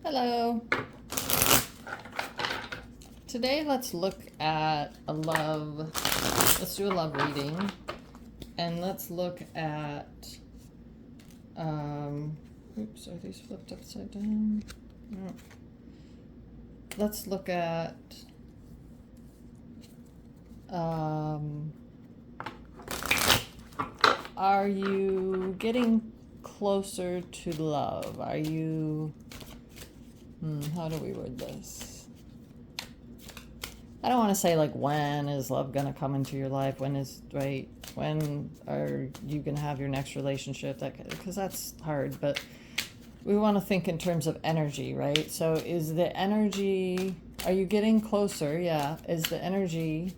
Hello. Today let's look at let's do a love reading, and let's look at, oops, are these flipped upside down? No. Let's look at, are you getting closer to love? Are you, how do we word this? I don't want to say like, when is love going to come into your life? When are you going to have your next relationship? Because that's hard, but we want to think in terms of energy, right? So is the energy, are you getting closer? Yeah. Is the energy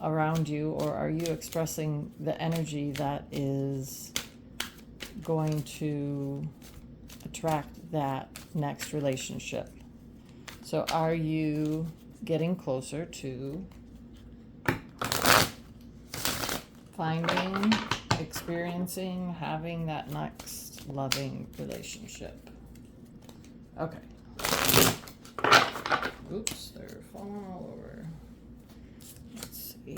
around you, or are you expressing the energy that is going to attract that next relationship? So are you getting closer to finding, experiencing, having that next loving relationship? Okay. Oops, they're falling all over. Let's see.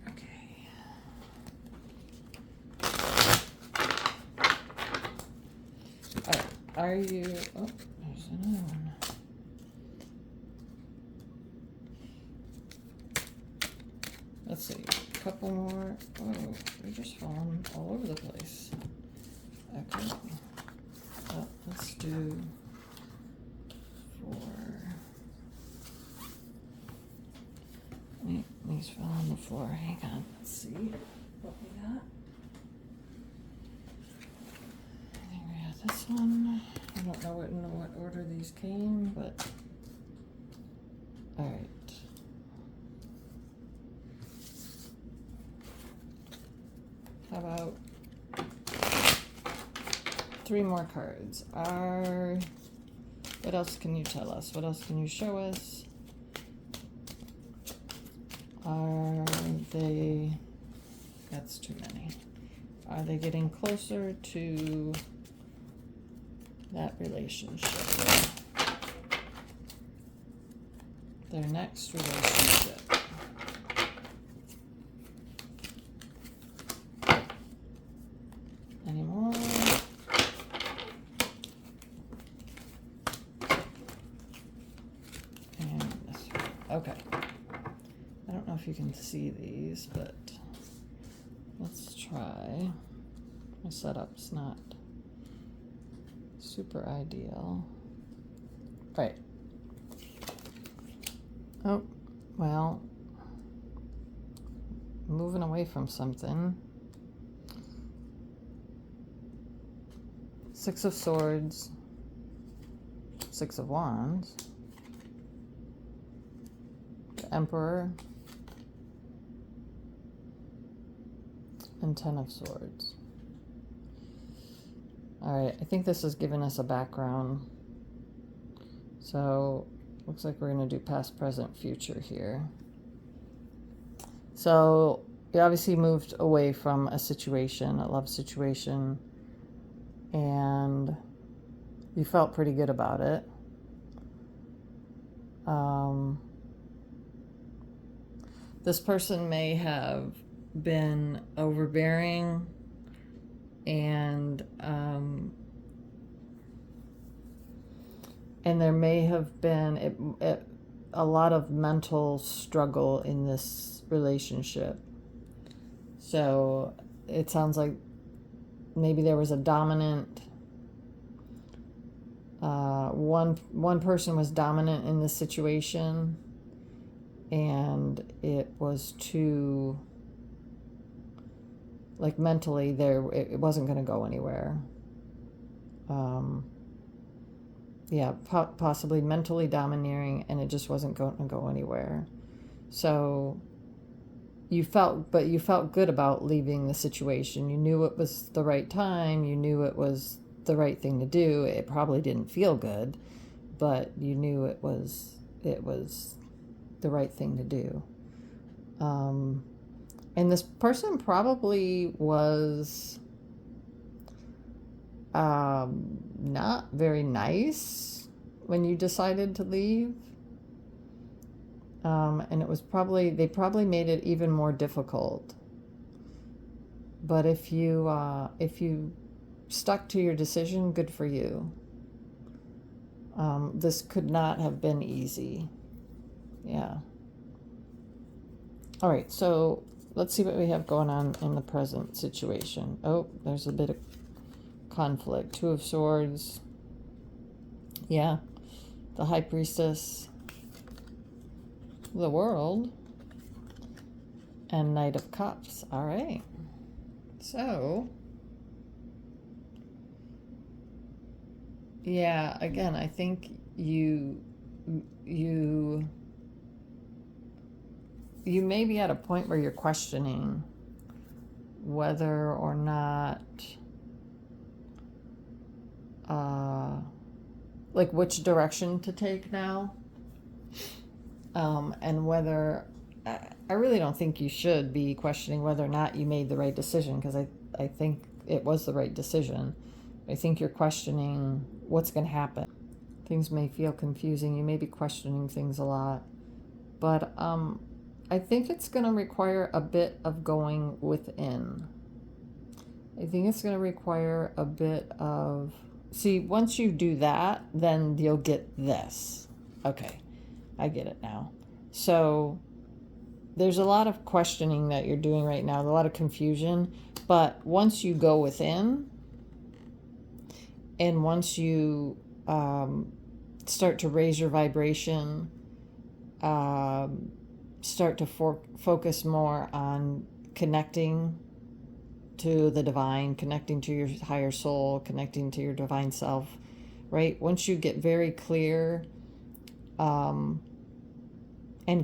Okay. All right. Are you, oh, there's another one. Let's see, a couple more. Oh, they're just falling all over the place. Okay. Let's do 4. These fell on the floor. Hang on. Let's see what we got. I think we got this one. I don't know in what order these came, but all right. How about 3 more cards? What else can you tell us? What else can you show us? Are they, that's too many. Are they getting closer to that relationship? Their next relationship. Any more? And this one. Okay. I don't know if you can see these, but let's try. My setup's not super ideal. Right. Oh, well, moving away from something. 6 of Swords, 6 of Wands, the Emperor, and 10 of Swords. All right, I think this is giving us a background. So, looks like we're going to do past, present, future here. So, you obviously moved away from a situation, a love situation, and you felt pretty good about it. This person may have been overbearing, and there may have been a lot of mental struggle in this relationship. So it sounds like maybe there was a dominant, one person was dominant in this situation, and it was too, like, mentally it wasn't going to go anywhere. Yeah, possibly mentally domineering, and it just wasn't going to go anywhere. So you felt good about leaving the situation. You knew it was the right time. You knew it was the right thing to do. It probably didn't feel good, but you knew it was the right thing to do. And this person probably was not very nice when you decided to leave. And it was they probably made it even more difficult. But if you stuck to your decision, good for you. This could not have been easy. Yeah. All right, so let's see what we have going on in the present situation. Oh, there's a bit of conflict. Two of Swords. Yeah. The High Priestess. The World. And Knight of Cups. All right. So, yeah, again, I think you may be at a point where you're questioning whether or not like which direction to take now, and whether I really don't think you should be questioning whether or not you made the right decision, because I think it was the right decision. I think you're questioning what's going to happen. Things may feel confusing. You may be questioning things a lot. But I think it's going to require a bit of going within. I think it's going to require a bit of... See, once you do that, then you'll get this. Okay, I get it now. So there's a lot of questioning that you're doing right now, a lot of confusion. But once you go within, and once you start to raise your vibration, start to focus more on connecting to the divine, connecting to your higher soul, connecting to your divine self, right? Once you get very clear and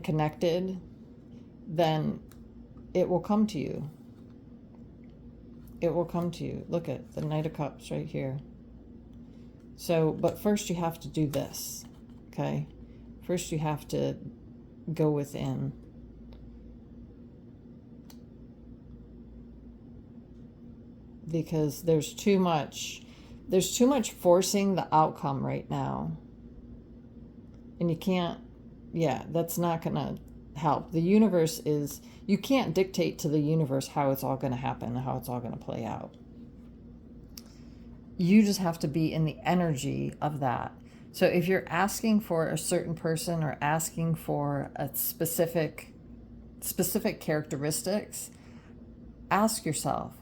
connected, then it will come to you. It will come to you. Look at the Knight of Cups right here. So, but first you have to do this, okay? First you have to go within. Because there's too much forcing the outcome right now. And you can't, that's not going to help. The universe is, you can't dictate to the universe how it's all going to happen, how it's all going to play out. You just have to be in the energy of that. So if you're asking for a certain person or asking for a specific characteristics, ask yourself,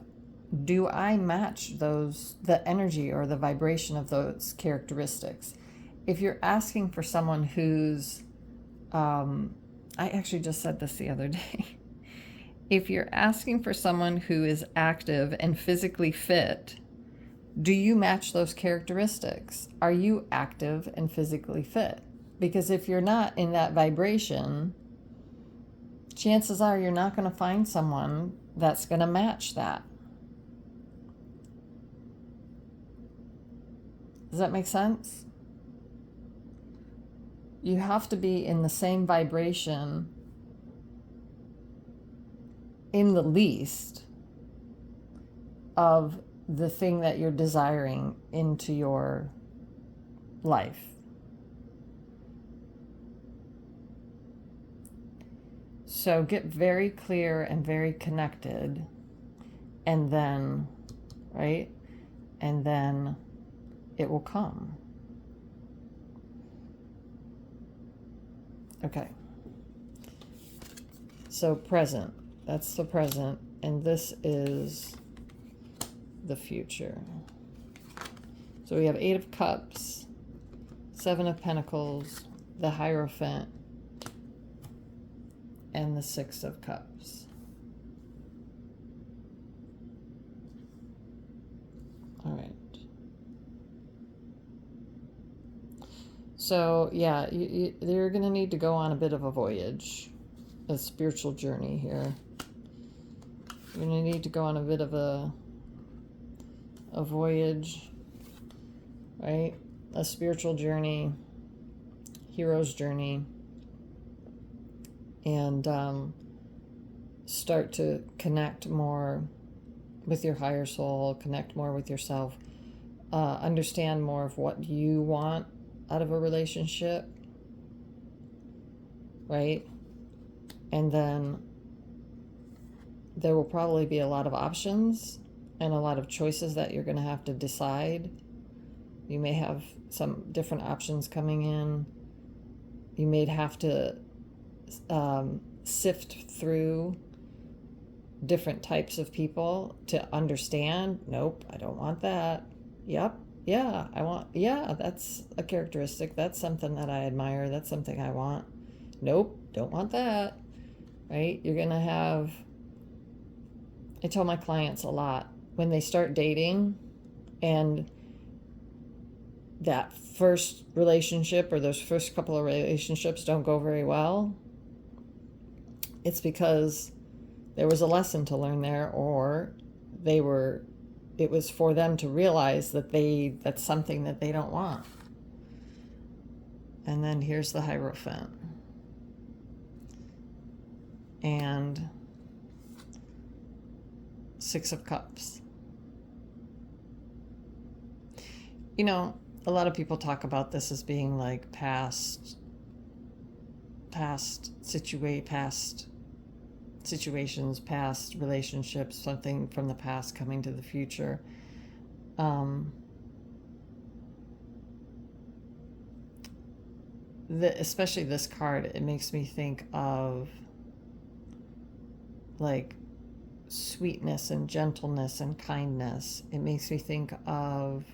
do I match the energy or the vibration of those characteristics? If you're asking for someone who's, I actually just said this the other day. If you're asking for someone who is active and physically fit, do you match those characteristics? Are you active and physically fit? Because if you're not in that vibration, chances are you're not going to find someone that's going to match that. Does that make sense? You have to be in the same vibration, in the least, of the thing that you're desiring into your life. So get very clear and very connected, and then, right? And then it will come. Okay. So present, that's the present, and this is the future. So we have 8 of Cups, 7 of Pentacles, the Hierophant, and the 6 of Cups. All right. So yeah, you're going to need to go on a bit of a voyage, a spiritual journey here. You're going to need to go on a bit of a voyage, right? A spiritual journey, hero's journey. And start to connect more with your higher soul, connect more with yourself, understand more of what you want out of a relationship, right? And then there will probably be a lot of options and a lot of choices that you're going to have to decide. You may have some different options coming in. You may have to sift through different types of people to understand. Nope, I don't want that. Yep, yeah, that's a characteristic. That's something that I admire. That's something I want. Nope, don't want that. Right? You're going to have, I tell my clients a lot, when they start dating and that first relationship or those first couple of relationships don't go very well, it's because there was a lesson to learn there, or it was for them to realize that that's something that they don't want. And then here's the Hierophant. And Six of Cups. You know, a lot of people talk about this as being like past situations, past relationships, something from the past coming to the future. Especially this card, it makes me think of like sweetness and gentleness and kindness. It makes me think of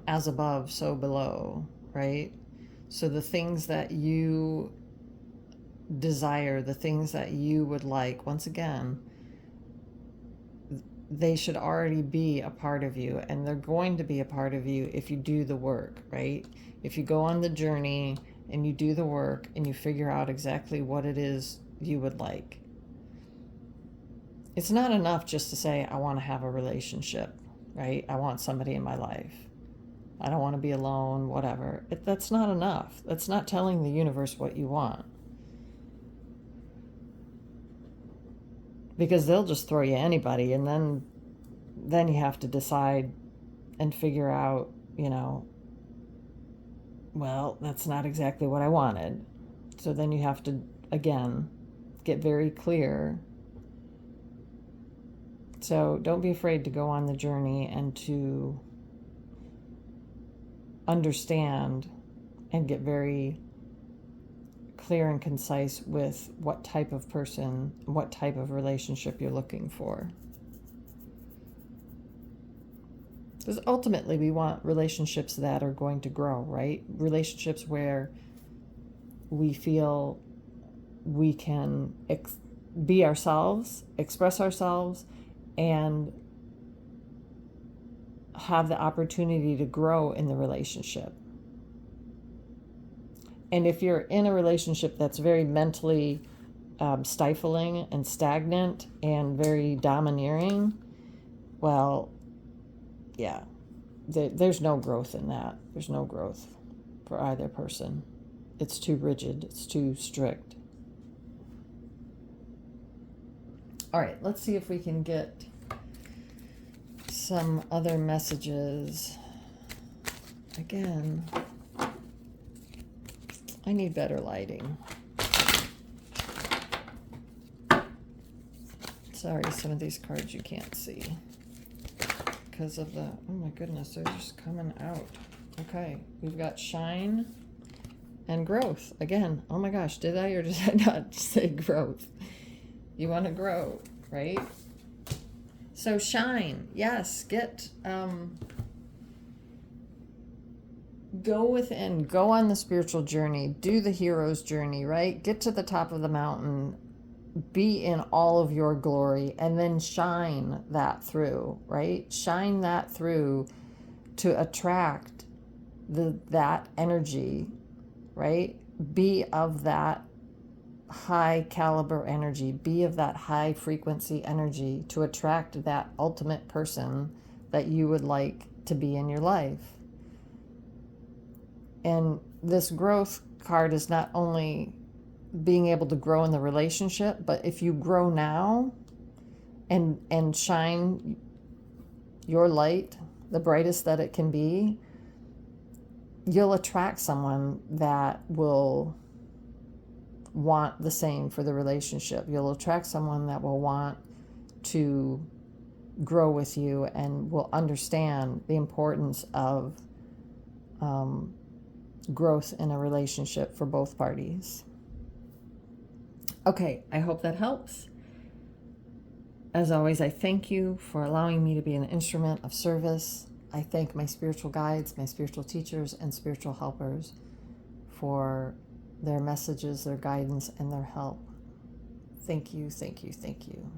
as above, so below, right? So the things that you desire, the things that you would like, once again, they should already be a part of you, and they're going to be a part of you if you do the work, right? If you go on the journey and you do the work and you figure out exactly what it is you would like. It's not enough just to say, I want to have a relationship, right? I want somebody in my life. I don't want to be alone, whatever. That's not enough. That's not telling the universe what you want. Because they'll just throw you anybody, and then you have to decide and figure out, well, that's not exactly what I wanted. So then you have to, again, get very clear. So don't be afraid to go on the journey and to understand and get very clear and concise with what type of person, what type of relationship you're looking for. Because ultimately we want relationships that are going to grow, right? Relationships where we feel we can be ourselves, express ourselves, and have the opportunity to grow in the relationship. And if you're in a relationship that's very mentally stifling and stagnant and very domineering, well, yeah, there's no growth in that. There's no growth for either person. It's too rigid. It's too strict. All right, let's see if we can get some other messages. Again, I need better lighting. Sorry, some of these cards you can't see because of the, oh my goodness, they're just coming out. Okay, we've got shine and growth. Again, oh my gosh, did I or did I not say growth? You want to grow, right? So shine, yes, go within, go on the spiritual journey, do the hero's journey, right? Get to the top of the mountain, be in all of your glory, and then shine that through, right? Shine that through to attract that energy, right? Be of that high caliber energy, be of that high frequency energy to attract that ultimate person that you would like to be in your life. And this growth card is not only being able to grow in the relationship. But if you grow now and shine your light the brightest that it can be, you'll attract someone that will want the same for the relationship. You'll attract someone that will want to grow with you and will understand the importance of growth in a relationship for both parties. Okay, I hope that helps. As always, I thank you for allowing me to be an instrument of service. I thank my spiritual guides, my spiritual teachers, and spiritual helpers for their messages, their guidance, and their help. Thank you, thank you, thank you.